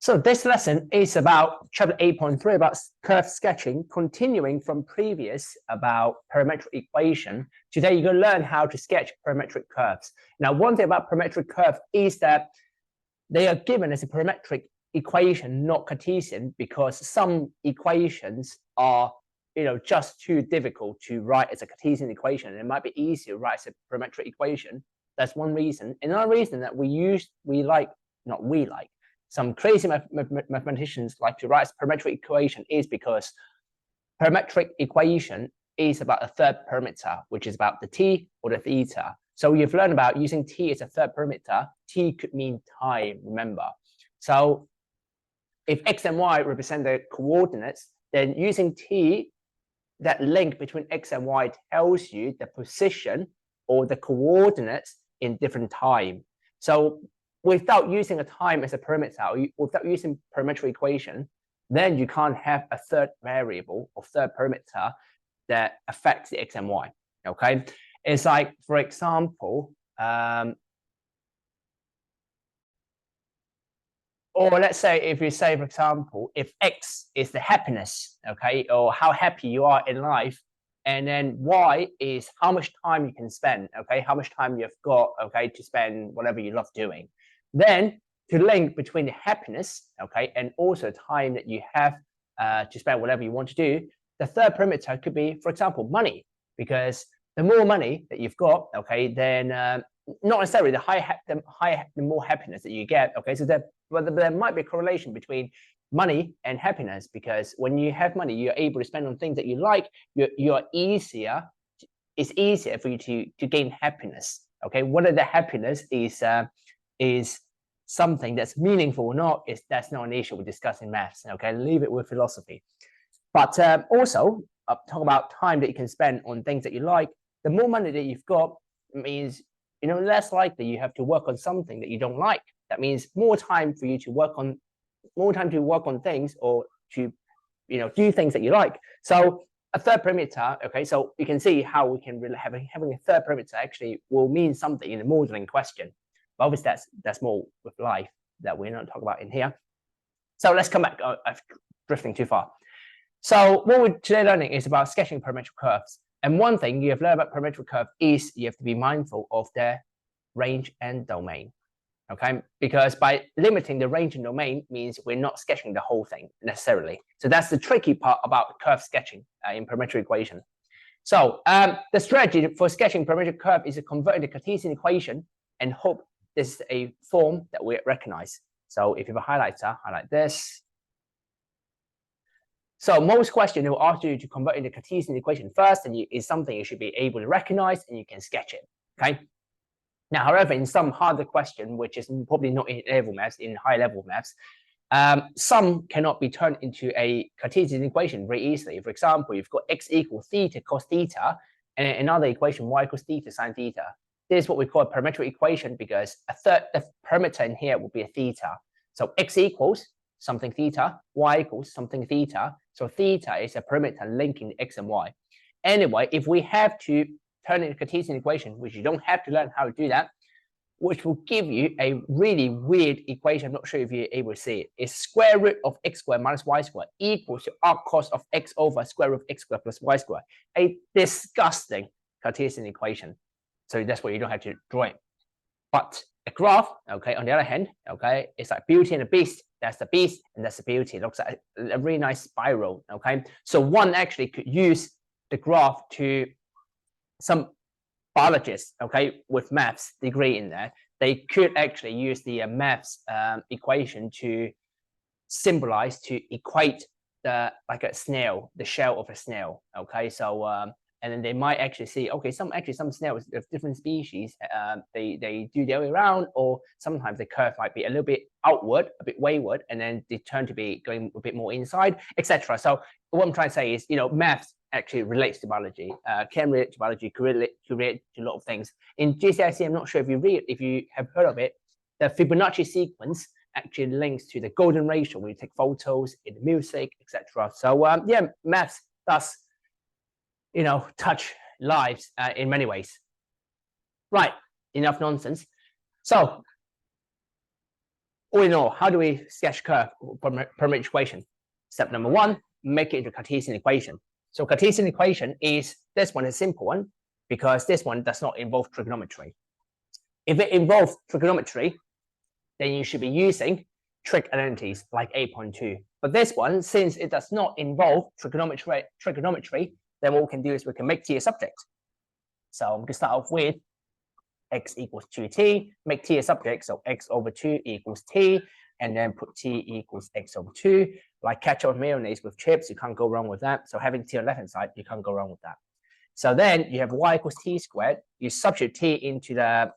So this lesson is about chapter 8.3 about curve sketching, continuing from previous about parametric equation. Today you're going to learn how to sketch parametric curves. Now, one thing about parametric curve is that they are given as a parametric equation, not Cartesian, because some equations are just too difficult to write as a Cartesian equation, and it might be easier to write as a parametric equation. That's one reason. Another reason that some crazy mathematicians like to write parametric equation is because parametric equation is about a third parameter, which is about the t or the theta. So you've learned about using t as a third parameter. T could mean time, remember. So if x and y represent the coordinates, then using t, that link between x and y tells you the position or the coordinates in different time. So without using a time as a parameter, or without using parametric equation, then you can't have a third variable or third parameter that affects the x and y. Okay, it's like, for example, or let's say if you say, for example, if x is the happiness, okay, or how happy you are in life, and then y is how much time you can spend, okay, how much time you've got, okay, to spend whatever you love doing. Then to link between the happiness, okay, and also time that you have to spend whatever you want to do, the third parameter could be, for example, money, because the more money that you've got, okay, then not necessarily the more happiness that you get, okay, so there might be a correlation between money and happiness, because when you have money, you're able to spend on things that you like. It's easier for you to gain happiness, okay. Whether the happiness is something that's meaningful or not, that's not an issue we discuss in maths, okay. Leave it with philosophy. But also talk about time that you can spend on things that you like. The more money that you've got means less likely you have to work on something that you don't like. That means more time for you to work on things, or to do things that you like. So a third parameter, okay, so you can see how we can really having a third parameter actually will mean something in the modeling question. But obviously that's more with life that we're not talking about in here. So let's come back. I'm drifting too far. So what we're today learning is about sketching parametric curves. And one thing you have learned about parametric curve is you have to be mindful of their range and domain, okay? Because by limiting the range and domain means we're not sketching the whole thing necessarily. So that's the tricky part about curve sketching in parametric equation. So the strategy for sketching parametric curve is to convert the Cartesian equation and hope this is a form that we recognize. So if you have a highlighter, highlight this. So most questions will ask you to convert into Cartesian equation first, and is something you should be able to recognize, and you can sketch it, okay? Now, however, in some harder question, which is probably not in level maths, in high level maths, some cannot be turned into a Cartesian equation very easily. For example, you've got x equals theta cos theta, and another equation y equals theta sine theta. This is what we call a parametric equation, because the parameter in here will be a theta. So x equals something theta, y equals something theta. So theta is a parameter linking x and y. Anyway, if we have to turn it into a Cartesian equation, which you don't have to learn how to do that, which will give you a really weird equation. I'm not sure if you're able to see it. It's square root of x squared minus y squared equals to arc cos of x over square root of x squared plus y squared. A disgusting Cartesian equation. So that's why you don't have to draw it. But a graph, okay, on the other hand, okay, it's like Beauty and the Beast. That's the beast and that's the beauty. It looks like a really nice spiral, okay? So one actually could use the graph to some biologists, okay, with maths degree in there. They could actually use the maths equation to symbolize, to equate like a snail, the shell of a snail, okay? So and then they might actually see, okay, some snails of different species, they do the other way around, or sometimes the curve might be a little bit outward, a bit wayward, and then they turn to be going a bit more inside, etc. So what I'm trying to say is, maths actually relates to biology, can relate to biology, can relate to a lot of things. In GCSE, I'm not sure if you have heard of it, the Fibonacci sequence actually links to the golden ratio when you take photos in music, etc. So yeah, maths does touch lives in many ways. Right, enough nonsense. So all in all, how do we sketch curve parametric equation? Step number one, make it into Cartesian equation. So Cartesian equation is, this one is a simple one because this one does not involve trigonometry. If it involves trigonometry, then you should be using trig identities like 8.2. But this one, since it does not involve trigonometry, then what we can do is we can make t a subject. So I'm going to start off with x equals 2t, make t a subject, so x over 2 equals t, and then put t equals x over 2. Like ketchup mayonnaise with chips, you can't go wrong with that. So having t on the left-hand side, you can't go wrong with that. So then you have y equals t squared. You substitute t into the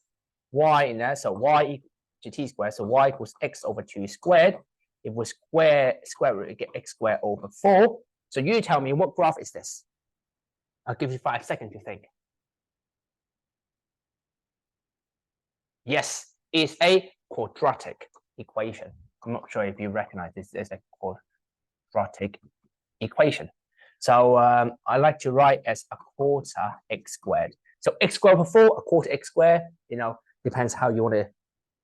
y in there, so y equals to t squared, so y equals x over 2 squared. If we square root, you get x squared over 4. So you tell me, what graph is this? I'll give you 5 seconds to think. Yes, it's a quadratic equation. I'm not sure if you recognize this as a quadratic equation. So I like to write as a quarter x squared. So x squared over 4, a quarter x squared, you know, depends how you want to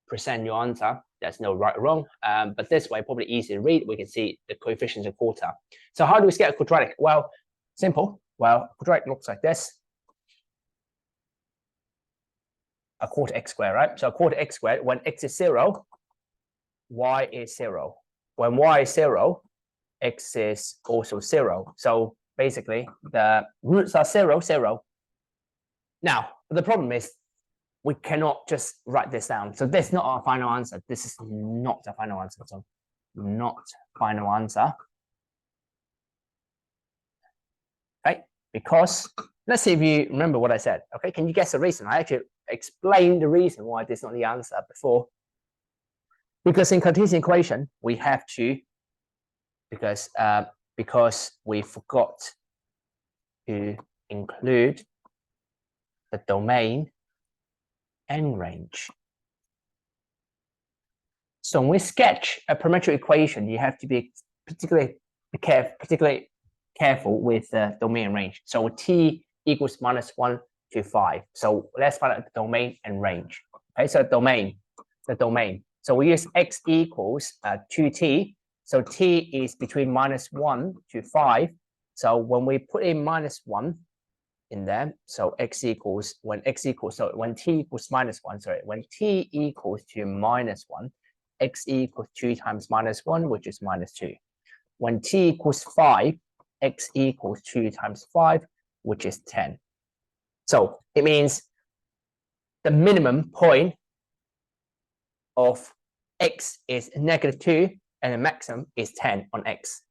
present your answer. There's no right or wrong, but this way probably easy to read. We can see the coefficients of quarter. So how do we get a quadratic? Well, simple. Well, a quadratic looks like this. A quarter x squared, right? So a quarter x squared, when x is 0, y is 0. When y is 0, x is also 0. So basically, the roots are 0, 0. Now, the problem is we cannot just write this down. So this is not our final answer. This is not the final answer. So not final answer. Okay, because let's see if you remember what I said. Okay, can you guess the reason? I actually explained the reason why this is not the answer before. Because in Cartesian equation, we have to, because we forgot to include the domain and range. So when we sketch a parametric equation, you have to be particularly careful with the domain and range. So t equals -1 to 5. So let's find out the domain and range. Okay, so the domain. So we use x equals 2t. So t is between -1 to 5. So when we put in -1 in there, so x equals, when t equals -1, sorry, when t equals to -1, x equals 2 times -1, which is -2. When t equals 5, x equals 2 times 5, which is 10. So it means the minimum point of x is -2 and the maximum is 10 on x.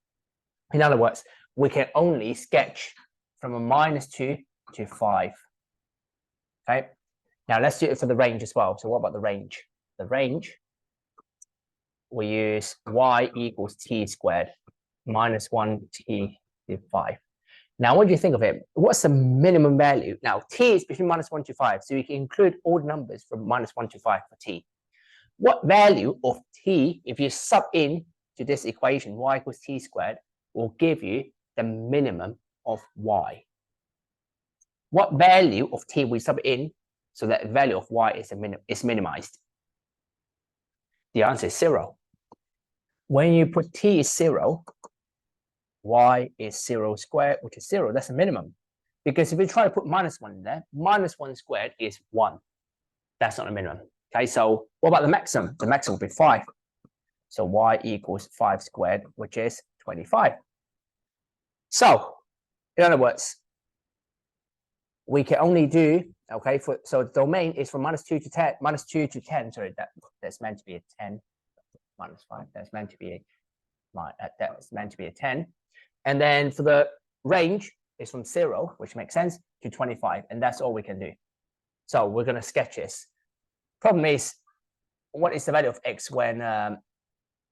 In other words, we can only sketch from a -2 to 5. Okay, now let's do it for the range as well. So what about the range? The range, we use y equals t squared -1 t to 5. Now, what do you think of it? What's the minimum value? Now, t is between -1 to 5, so you can include all the numbers from -1 to 5 for t. What value of t, if you sub in to this equation, y equals t squared, will give you the minimum of y? What value of t we sub in so that the value of y is minimized? The answer is 0. When you put t is 0, y is 0 squared, which is 0. That's the minimum. Because if you try to put -1 in there, -1 squared is 1. That's not a minimum. Okay, so what about the maximum? The maximum will be 5. So y equals 5 squared, which is 25. So, in other words, we can only do, okay, so the domain is from -2 to 10, -2 to 10. Sorry, that's meant to be a 10 minus 5. That's meant to be a 10. And then for the range is from 0, which makes sense, to 25, and that's all we can do. So we're going to sketch this. Problem is, what is the value of x when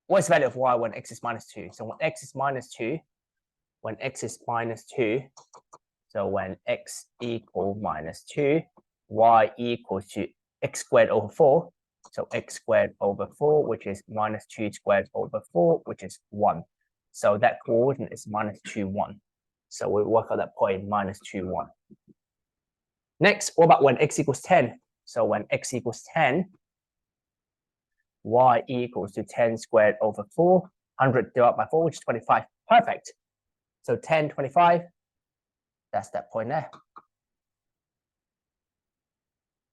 what is the value of y when x is -2? So when x is -2, so when x equals -2, y equals to x squared over 4. So x squared over 4, which is -2 squared over 4, which is 1. So that coordinate is -2, 1. So we work out that point -2, 1. Next, what about when x equals 10? So when x equals 10, y equals to 10 squared over 4, 100 divided by 4, which is 25. Perfect. So 10, 25, that's that point there.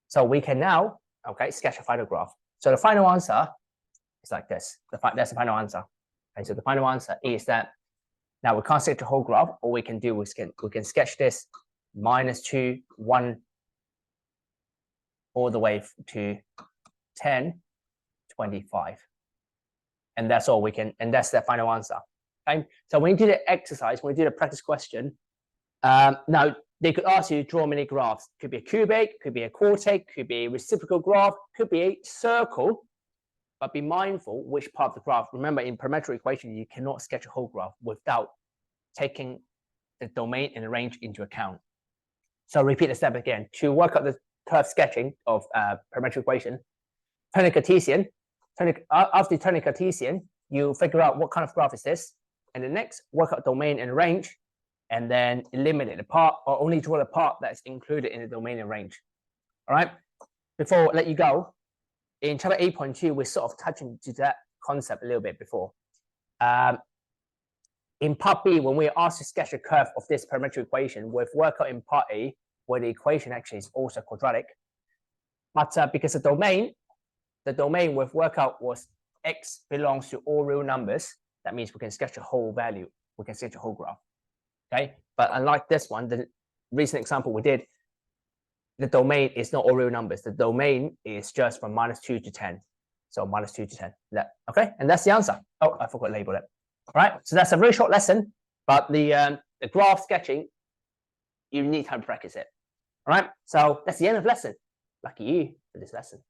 So we can now, okay, sketch a final graph. So the final answer is like this. That's the final answer. Okay, so the final answer is that now we can't sketch the whole graph. All we can do is we can sketch this -2, 1, all the way to 10, 25. And that's all we can, and that's the final answer. Okay. So when you do the exercise, when you do the practice question, now they could ask you to draw many graphs. Could be a cubic, could be a quartic, could be a reciprocal graph, could be a circle. But be mindful which part of the graph. Remember, in parametric equation, you cannot sketch a whole graph without taking the domain and the range into account. So repeat the step again. To work out the curve sketching of parametric equation, turn a Cartesian. After turning Cartesian, you figure out what kind of graph is this. And the next, work out domain and range, and then eliminate the part or only draw the part that's included in the domain and range. All right. Before I let you go, in chapter 8.2, we're sort of touching to that concept a little bit before. In part B, when we're asked to sketch a curve of this parametric equation, we've worked out in part A where the equation actually is also quadratic. But because the domain we've worked out was x belongs to all real numbers, that means we can sketch a whole value. We can sketch a whole graph. Okay, but unlike this one, the recent example we did, the domain is not all real numbers. The domain is just from -2 to 10. So -2 to 10. Okay, and that's the answer. Oh, I forgot to label it. All right, so that's a very short lesson, but the graph sketching, you need time to practice it. All right, so that's the end of the lesson. Lucky you for this lesson.